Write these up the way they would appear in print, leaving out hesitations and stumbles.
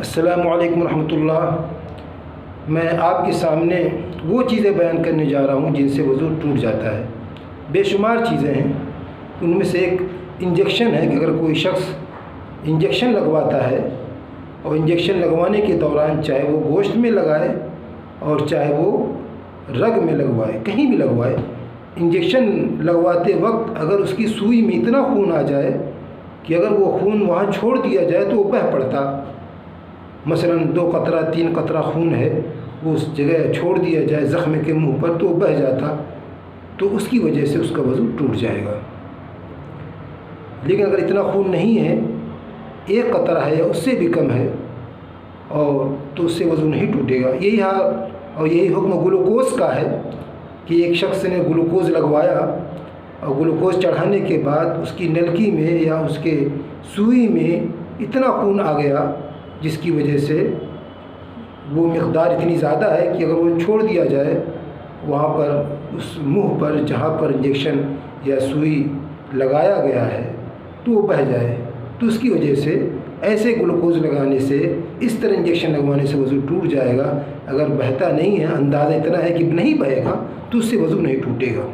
السلام علیکم ورحمۃ اللہ۔ میں آپ کے سامنے وہ چیزیں بیان کرنے جا رہا ہوں جن سے وضو ٹوٹ جاتا ہے۔ بے شمار چیزیں ہیں، ان میں سے ایک انجیکشن ہے کہ اگر کوئی شخص انجیکشن لگواتا ہے اور انجیکشن لگوانے کے دوران چاہے وہ گوشت میں لگائے اور چاہے وہ رگ میں لگوائے، کہیں بھی لگوائے، انجیکشن لگواتے وقت اگر اس کی سوئی میں اتنا خون آ جائے کہ اگر وہ خون وہاں چھوڑ دیا جائے تو وہ بہہ پڑتا، مثلا 2 قطرہ 3 قطرہ خون ہے، وہ اس جگہ چھوڑ دیا جائے زخم کے منہ پر تو وہ بہہ جاتا، تو اس کی وجہ سے اس کا وضو ٹوٹ جائے گا۔ لیکن اگر اتنا خون نہیں ہے، 1 قطرہ ہے یا اس سے بھی کم ہے، اور تو اس سے وضو نہیں ٹوٹے گا۔ یہی حکم گلوکوز کا ہے کہ ایک شخص نے گلوکوز لگوایا اور گلوکوز چڑھانے کے بعد اس کی نلکی میں یا اس کے سوئی میں اتنا خون آ گیا جس کی وجہ سے وہ مقدار اتنی زیادہ ہے کہ اگر وہ چھوڑ دیا جائے وہاں پر اس منہ پر جہاں پر انجیکشن یا سوئی لگایا گیا ہے تو وہ بہہ جائے، تو اس کی وجہ سے ایسے گلوکوز لگانے سے، اس طرح انجیکشن لگوانے سے وضو ٹوٹ جائے گا۔ اگر بہتا نہیں ہے، اندازہ اتنا ہے کہ نہیں بہے گا، تو اس سے وضو نہیں ٹوٹے گا۔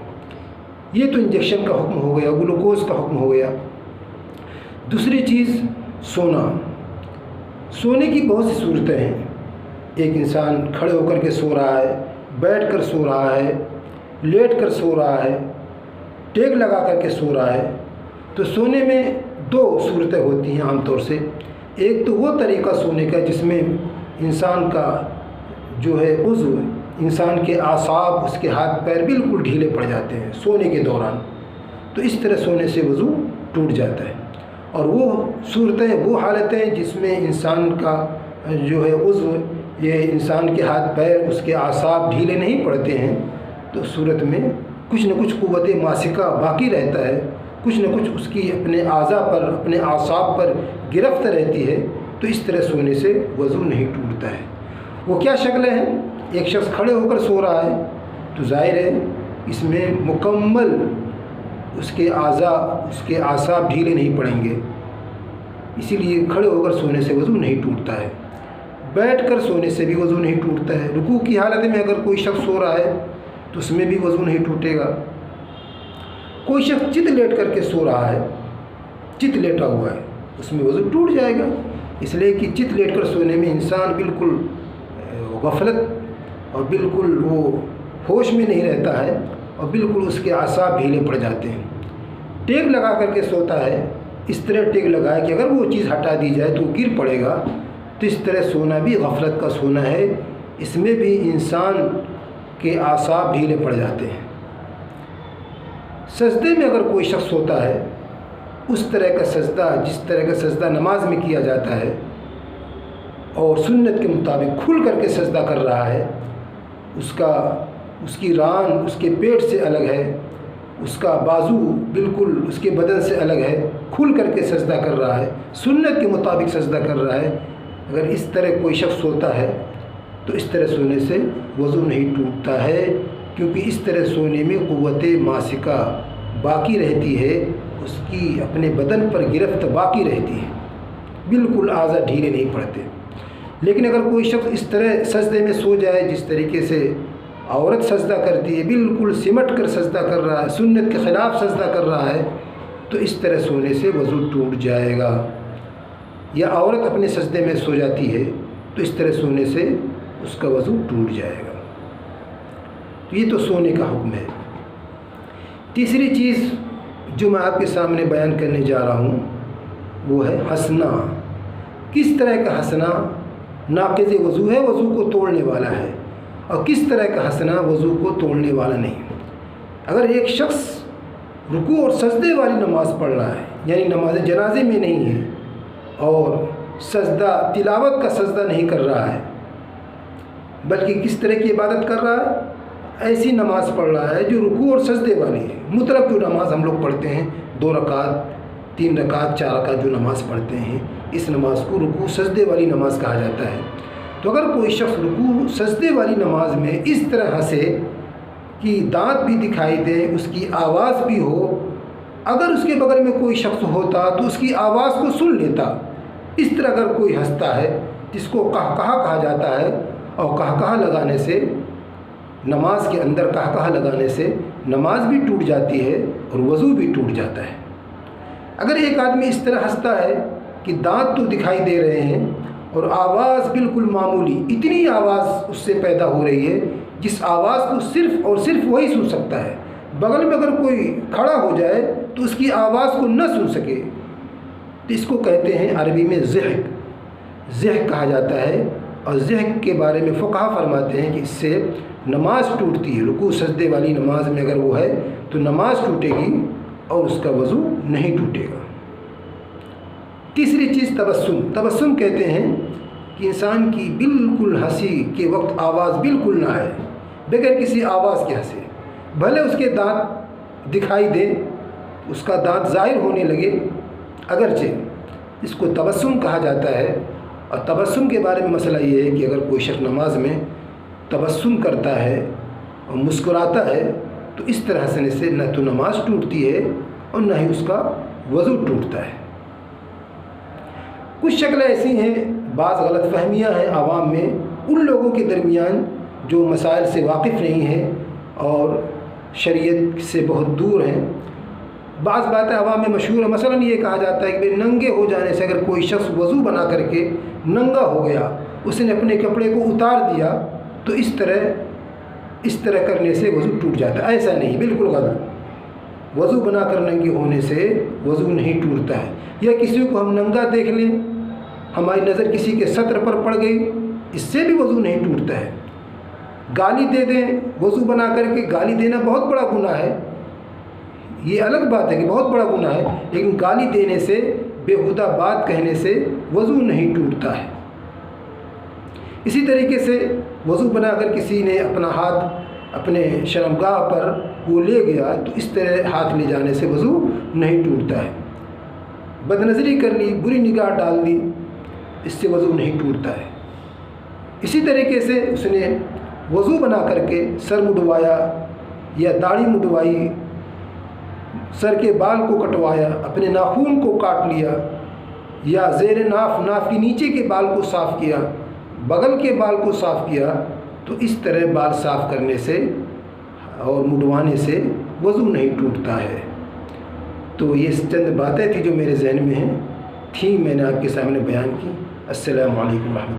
یہ تو انجیکشن کا حکم ہو گیا، گلوکوز کا حکم ہو گیا۔ دوسری چیز سونا۔ سونے کی بہت سی صورتیں ہیں۔ ایک انسان کھڑے ہو کر کے سو رہا ہے، بیٹھ کر سو رہا ہے، لیٹ کر سو رہا ہے، ٹیک لگا کر کے سو رہا ہے۔ تو سونے میں 2 صورتیں ہوتی ہیں عام طور سے۔ ایک تو وہ طریقہ سونے کا جس میں انسان کا جو ہے عضو، انسان کے اعصاب، اس کے ہاتھ پیر بالکل ڈھیلے پڑ جاتے ہیں سونے کے دوران، تو اس طرح سونے سے وضو ٹوٹ جاتا ہے۔ اور وہ صورتیں، وہ حالتیں جس میں انسان کا جو ہے عضو، یہ انسان کے ہاتھ پیر، اس کے اعصاب ڈھیلے نہیں پڑتے ہیں، تو صورت میں کچھ نہ کچھ قوت ماسکہ باقی رہتا ہے، کچھ نہ کچھ اس کی اپنے اعضاء پر، اپنے اعصاب پر گرفت رہتی ہے، تو اس طرح سونے سے وضو نہیں ٹوٹتا ہے۔ وہ کیا شکلیں ہیں؟ ایک شخص کھڑے ہو کر سو رہا ہے تو ظاہر ہے اس میں مکمل اس کے اعضاء، اس کے اعصاب ڈھیلے نہیں پڑیں گے، اسی لیے کھڑے ہو کر سونے سے وضو نہیں ٹوٹتا ہے۔ بیٹھ کر سونے سے بھی وضو نہیں ٹوٹتا ہے۔ رکوع کی حالت میں اگر کوئی شخص سو رہا ہے تو اس میں بھی وضو نہیں ٹوٹے گا۔ کوئی شخص چت لیٹ کر کے سو رہا ہے، چت لیٹا ہوا ہے، اس میں وضو ٹوٹ جائے گا، اس لیے کہ چت لیٹ کر سونے میں انسان بالکل غفلت اور بالکل وہ ہوش میں نہیں رہتا ہے اور بالکل اس کے اعصاب ڈھیلے پڑ جاتے ہیں۔ ٹیک لگا کر کے سوتا ہے، اس طرح ٹیک لگائے کہ اگر وہ چیز ہٹا دی جائے تو گر پڑے گا، تو اس طرح سونا بھی غفلت کا سونا ہے، اس میں بھی انسان کے اعصاب ڈھیلے پڑ جاتے ہیں۔ سجدے میں اگر کوئی شخص سوتا ہے، اس طرح کا سجدہ، جس طرح کا سجدہ نماز میں کیا جاتا ہے اور سنت کے مطابق کھل کر کے سجدہ کر رہا ہے، اس کی ران اس کے پیٹ سے الگ ہے، اس کا بازو بالکل اس کے بدن سے الگ ہے، کھل کر کے سجدہ کر رہا ہے، سنت کے مطابق سجدہ کر رہا ہے، اگر اس طرح کوئی شخص سوتا ہے تو اس طرح سونے سے وضو نہیں ٹوٹتا ہے، کیونکہ اس طرح سونے میں قوت ماسکہ باقی رہتی ہے، اس کی اپنے بدن پر گرفت باقی رہتی ہے، بالکل اعضاء ڈھیلے نہیں پڑتے۔ لیکن اگر کوئی شخص اس طرح سجدے میں سو جائے جس طریقے سے عورت سجدہ کرتی ہے، بالکل سمٹ کر سجدہ کر رہا ہے، سنت کے خلاف سجدہ کر رہا ہے، تو اس طرح سونے سے وضو ٹوٹ جائے گا۔ یا عورت اپنے سجدے میں سو جاتی ہے تو اس طرح سونے سے اس کا وضو ٹوٹ جائے گا۔ تو یہ تو سونے کا حکم ہے۔ تیسری چیز جو میں آپ کے سامنے بیان کرنے جا رہا ہوں وہ ہے ہنسنا۔ کس طرح کا ہنسنا ناقض وضو ہے، وضو کو توڑنے والا ہے، اور کس طرح کا ہنسنا وضو کو توڑنے والا نہیں۔ اگر ایک شخص رکوع اور سجدے والی نماز پڑھ رہا ہے، یعنی نماز جنازے میں نہیں ہے اور سجدہ تلاوت کا سجدہ نہیں کر رہا ہے، بلکہ کس طرح کی عبادت کر رہا ہے؟ ایسی نماز پڑھ رہا ہے جو رکوع اور سجدے والی ہے، مطلق جو نماز ہم لوگ پڑھتے ہیں، 2 رکعت 3 رکعت 4 رکعت جو نماز پڑھتے ہیں، اس نماز کو رکوع سجدے والی نماز کہا جاتا ہے۔ تو اگر کوئی شخص رکوع سجدے والی نماز میں اس طرح ہنسے کہ دانت بھی دکھائی دے، اس کی آواز بھی ہو، اگر اس کے بغل میں کوئی شخص ہوتا تو اس کی آواز کو سن لیتا، اس طرح اگر کوئی ہنستا ہے جس کو قہقہہ کہا جاتا ہے، اور قہقہہ لگانے سے نماز کے اندر قہقہہ لگانے سے نماز بھی ٹوٹ جاتی ہے اور وضو بھی ٹوٹ جاتا ہے۔ اگر ایک آدمی اس طرح ہنستا ہے کہ دانت تو دکھائی دے رہے ہیں اور آواز بالکل معمولی، اتنی آواز اس سے پیدا ہو رہی ہے جس آواز کو صرف اور صرف وہی سن سکتا ہے، بغل میں اگر کوئی کھڑا ہو جائے تو اس کی آواز کو نہ سن سکے، تو اس کو کہتے ہیں عربی میں ضحک کہا جاتا ہے۔ اور ضحک کے بارے میں فقہا فرماتے ہیں کہ اس سے نماز ٹوٹتی ہے، رکوع سجدے والی نماز میں اگر وہ ہے تو نماز ٹوٹے گی اور اس کا وضو نہیں ٹوٹے گا۔ تیسری چیز تبسم کہتے ہیں کہ انسان کی بالکل ہنسی کے وقت آواز بالکل نہ آئے، بغیر کسی آواز کے ہنسے، بھلے اس کے دانت دکھائی دے، اس کا دانت ظاہر ہونے لگے، اگرچہ اس کو تبسم کہا جاتا ہے۔ اور تبسم کے بارے میں مسئلہ یہ ہے کہ اگر کوئی شخص نماز میں تبسم کرتا ہے اور مسکراتا ہے تو اس طرح سے نہ تو نماز ٹوٹتی ہے اور نہ ہی اس کا وضو ٹوٹتا ہے۔ کچھ شکلیں ایسی ہیں، بعض غلط فہمیاں ہیں عوام میں، ان لوگوں کے درمیان جو مسائل سے واقف نہیں ہیں اور شریعت سے بہت دور ہیں۔ بعض باتیں عوام میں مشہور ہیں، مثلا یہ کہا جاتا ہے کہ ننگے ہو جانے سے اگر کوئی شخص وضو بنا کر کے ننگا ہو گیا، اس نے اپنے کپڑے کو اتار دیا تو اس طرح کرنے سے وضو ٹوٹ جاتا ہے۔ ایسا نہیں، بالکل غلط۔ وضو بنا کر ننگے ہونے سے وضو نہیں ٹوٹتا ہے۔ یا کسی کو ہم ننگا دیکھ لیں، ہماری نظر کسی کے سطر پر پڑ گئی، اس سے بھی وضو نہیں ٹوٹتا ہے۔ گالی دے دیں وضو بنا کر کے، گالی دینا بہت بڑا گناہ ہے، یہ الگ بات ہے کہ بہت بڑا گناہ ہے، لیکن گالی دینے سے، بےہودہ بات کہنے سے وضو نہیں ٹوٹتا ہے۔ اسی طریقے سے وضو بنا کر کسی نے اپنا ہاتھ اپنے شرمگاہ پر وہ لے گیا تو اس طرح ہاتھ لے جانے سے وضو نہیں ٹوٹتا ہے۔ بد نظری کر لی، بری نگاہ ڈال دی، اس سے وضو نہیں ٹوٹتا ہے۔ اسی طریقے سے اس نے وضو بنا کر کے سر مڈوایا یا داڑھی مڈوائی، سر کے بال کو کٹوایا، اپنے ناخون کو کاٹ لیا، یا زیر ناف کے نیچے کے بال کو صاف کیا، بغل کے بال کو صاف کیا، تو اس طرح بال صاف کرنے سے اور مڈوانے سے وضو نہیں ٹوٹتا ہے۔ تو یہ چند باتیں تھیں جو میرے ذہن میں ہیں، میں نے آپ کے سامنے بیان کی۔ السلام علیکم ورحمۃ اللہ۔